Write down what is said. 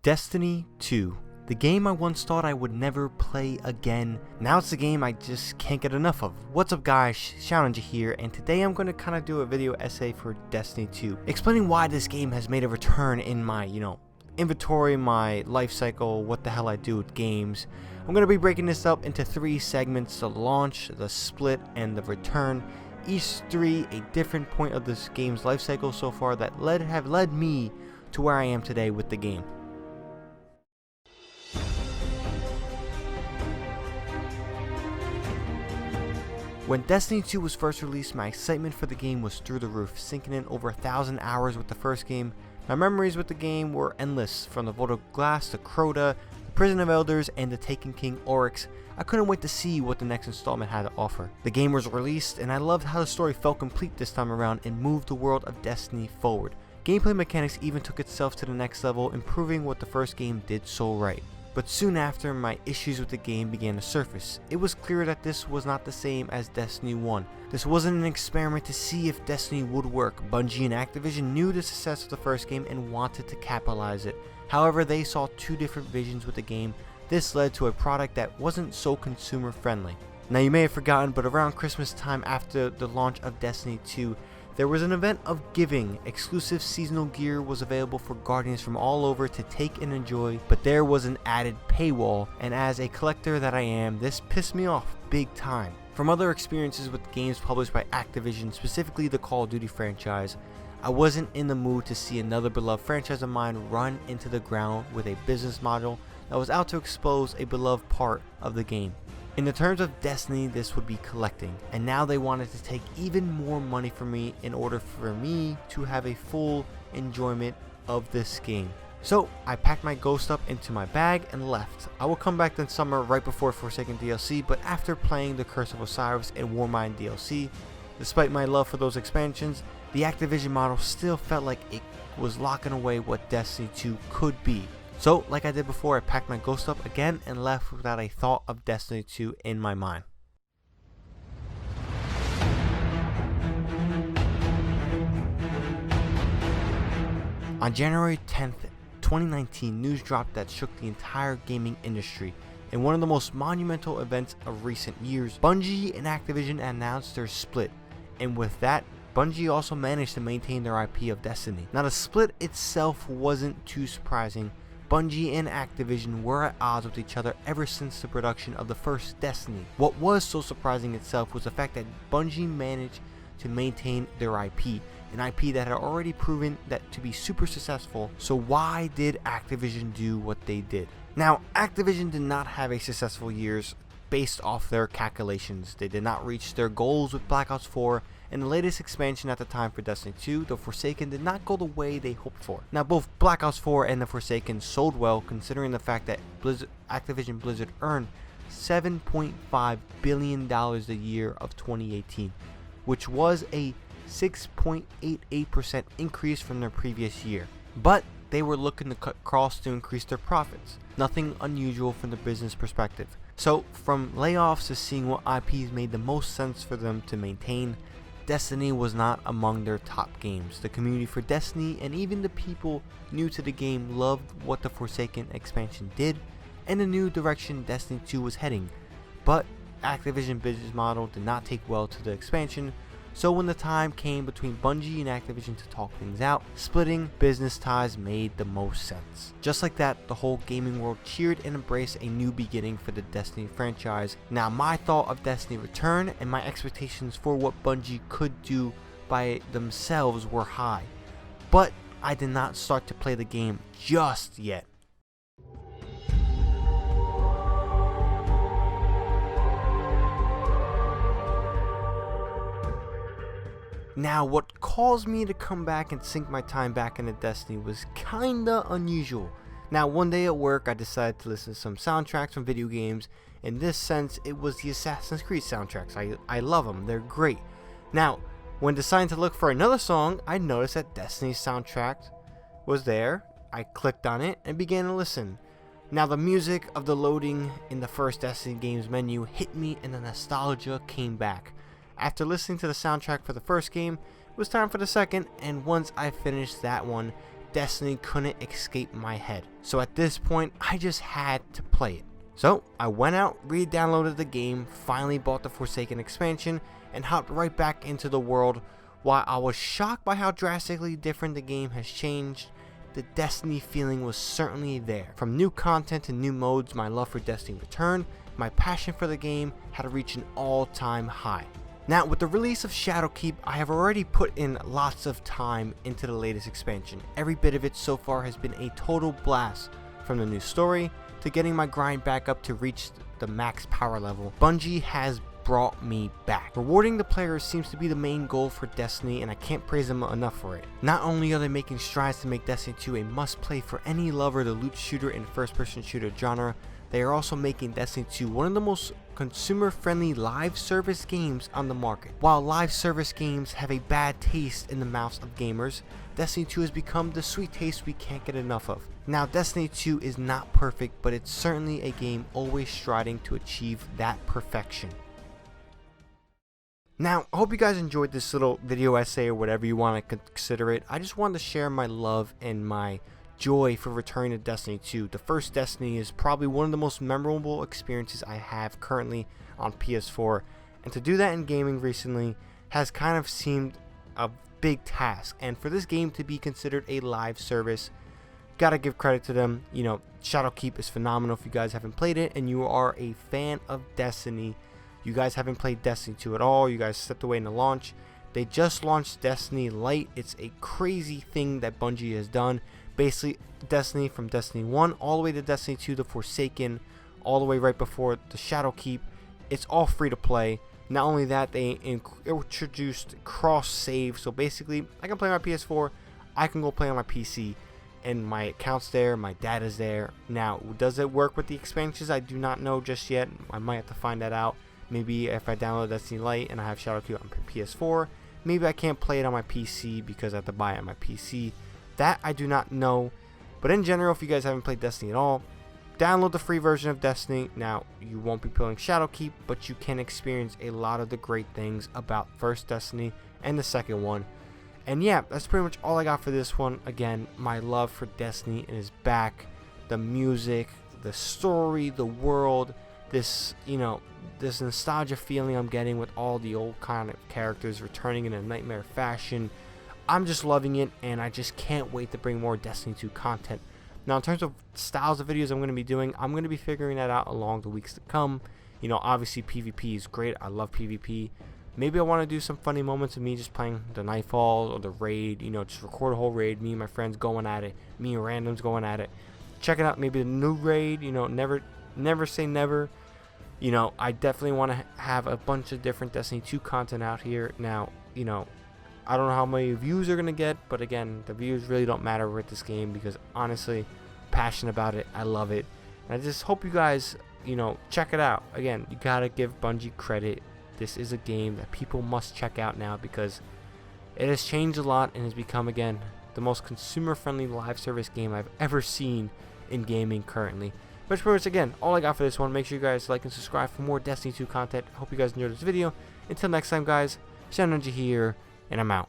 Destiny 2. The game I once thought I would never play again. Now it's the game I just can't get enough of. What's up guys, ShadowNinja here, and today I'm going to kind of do a video essay for Destiny 2, explaining why this game has made a return in my, inventory, my life cycle, what the hell I do with games. I'm going to be breaking this up into 3 segments: the launch, the split, and the return. Each 3 a different point of this game's life cycle so far that have led me to where I am today with the game. When Destiny 2 was first released, my excitement for the game was through the roof, sinking in over 1,000 hours with the first game. My memories with the game were endless, from the Vault of Glass to Crota, the Prison of Elders, and the Taken King Oryx. I couldn't wait to see what the next installment had to offer. The game was released, and I loved how the story felt complete this time around and moved the world of Destiny forward. Gameplay mechanics even took itself to the next level, improving what the first game did so right. But soon after, my issues with the game began to surface. It was clear that this was not the same as Destiny 1. This wasn't an experiment to see if Destiny would work. Bungie and Activision knew the success of the first game and wanted to capitalize it. However, they saw 2 different visions with the game. This led to a product that wasn't so consumer friendly. Now you may have forgotten, but around Christmas time after the launch of Destiny 2, there was an event of giving. Exclusive seasonal gear was available for Guardians from all over to take and enjoy, but there was an added paywall, and as a collector that I am, this pissed me off big time. From other experiences with games published by Activision, specifically the Call of Duty franchise, I wasn't in the mood to see another beloved franchise of mine run into the ground with a business model that was out to expose a beloved part of the game. In the terms of Destiny, this would be collecting, and now they wanted to take even more money from me in order for me to have a full enjoyment of this game. So I packed my Ghost up into my bag and left. I will come back in summer right before Forsaken DLC, but after playing the Curse of Osiris and Warmind DLC, despite my love for those expansions, the Activision model still felt like it was locking away what Destiny 2 could be. So, like I did before, I packed my Ghost up again and left without a thought of Destiny 2 in my mind. On January 10th, 2019, news dropped that shook the entire gaming industry. In one of the most monumental events of recent years, Bungie and Activision announced their split, and with that, Bungie also managed to maintain their IP of Destiny. Now, the split itself wasn't too surprising. Bungie and Activision were at odds with each other ever since the production of the first Destiny. What was so surprising itself was the fact that Bungie managed to maintain their IP, an IP that had already proven that to be super successful. So why did Activision do what they did? Now, Activision did not have a successful years based off their calculations. They did not reach their goals with Black Ops 4, and the latest expansion at the time for Destiny 2, the Forsaken, did not go the way they hoped for. Now, both Black Ops 4 and the Forsaken sold well, considering the fact that Activision Blizzard earned $7.5 billion a year of 2018, which was a 6.88% increase from their previous year. But they were looking to cut costs to increase their profits. Nothing unusual from the business perspective. So, from layoffs to seeing what IPs made the most sense for them to maintain, Destiny was not among their top games. The community for Destiny and even the people new to the game loved what the Forsaken expansion did and the new direction Destiny 2 was heading. But Activision business model did not take well to the expansion, so when the time came between Bungie and Activision to talk things out, splitting business ties made the most sense. Just like that, the whole gaming world cheered and embraced a new beginning for the Destiny franchise. Now, my thought of Destiny Return and my expectations for what Bungie could do by themselves were high, but I did not start to play the game just yet. Now, what caused me to come back and sink my time back into Destiny was kinda unusual. Now, one day at work, I decided to listen to some soundtracks from video games. In this sense, it was the Assassin's Creed soundtracks. I love them, they're great. Now, when deciding to look for another song, I noticed that Destiny's soundtrack was there. I clicked on it and began to listen. Now, the music of the loading in the first Destiny game's menu hit me and the nostalgia came back. After listening to the soundtrack for the first game, it was time for the second, and once I finished that one, Destiny couldn't escape my head. So at this point, I just had to play it. So I went out, re-downloaded the game, finally bought the Forsaken expansion, and hopped right back into the world. While I was shocked by how drastically different the game has changed, the Destiny feeling was certainly there. From new content to new modes, my love for Destiny returned. My passion for the game had reached an all-time high. Now, with the release of Shadowkeep, I have already put in lots of time into the latest expansion. Every bit of it so far has been a total blast, from the new story to getting my grind back up to reach the max power level. Bungie has brought me back. Rewarding the players seems to be the main goal for Destiny, and I can't praise them enough for it. Not only are they making strides to make Destiny 2 a must-play for any lover of the loot shooter and first-person shooter genre, they are also making Destiny 2 one of the most consumer-friendly live service games on the market. While live service games have a bad taste in the mouths of gamers, Destiny 2 has become the sweet taste we can't get enough of. Now, Destiny 2 is not perfect, but it's certainly a game always striving to achieve that perfection. Now, I hope you guys enjoyed this little video essay or whatever you want to consider it. I just wanted to share my love and my joy for returning to Destiny 2. The first Destiny is probably one of the most memorable experiences I have currently on PS4, and to do that in gaming recently has kind of seemed a big task. And for this game to be considered a live service, gotta give credit to them. You know, Shadowkeep is phenomenal. If you guys haven't played it and you are a fan of Destiny, you guys haven't played Destiny 2 at all, you guys stepped away in the launch. They just launched Destiny Light. It's a crazy thing that Bungie has done. Basically, Destiny from Destiny 1 all the way to Destiny 2, the Forsaken, all the way right before the Shadowkeep. It's all free to play. Not only that, they introduced cross save. So basically, I can play on my PS4, I can go play on my PC, and my account's there, my data's there. Now, does it work with the expansions? I do not know just yet. I might have to find that out. Maybe if I download Destiny Light and I have Shadowkeep on PS4, maybe I can't play it on my PC because I have to buy it on my PC. That I do not know. But in general, if you guys haven't played Destiny at all, download the free version of Destiny. Now, you won't be playing Shadowkeep, but you can experience a lot of the great things about first Destiny and the second one. And yeah, that's pretty much all I got for this one. Again, my love for Destiny is back. The music, the story, the world, this, you know, this nostalgia feeling I'm getting with all the old kind of characters returning in a nightmare fashion. I'm just loving it, and I just can't wait to bring more Destiny 2 content. Now, in terms of styles of videos I'm going to be doing, I'm going to be figuring that out along the weeks to come. You know, obviously PvP is great. I love PvP. Maybe I want to do some funny moments of me just playing the Nightfall or the raid. You know, just record a whole raid, me and my friends going at it, me and randoms going at it. Checking out maybe the new raid. You know, never say never. You know, I definitely want to have a bunch of different Destiny 2 content out here. Now, you know, I don't know how many views they're going to get, but again, the views really don't matter with this game because honestly, passionate about it. I love it. And I just hope you guys, you know, check it out. Again, you got to give Bungie credit. This is a game that people must check out now because it has changed a lot and has become, again, the most consumer-friendly live service game I've ever seen in gaming currently. But pretty much, again, all I got for this one. Make sure you guys like and subscribe for more Destiny 2 content. Hope you guys enjoyed this video. Until next time, guys, ShadowNinja here, and I'm out.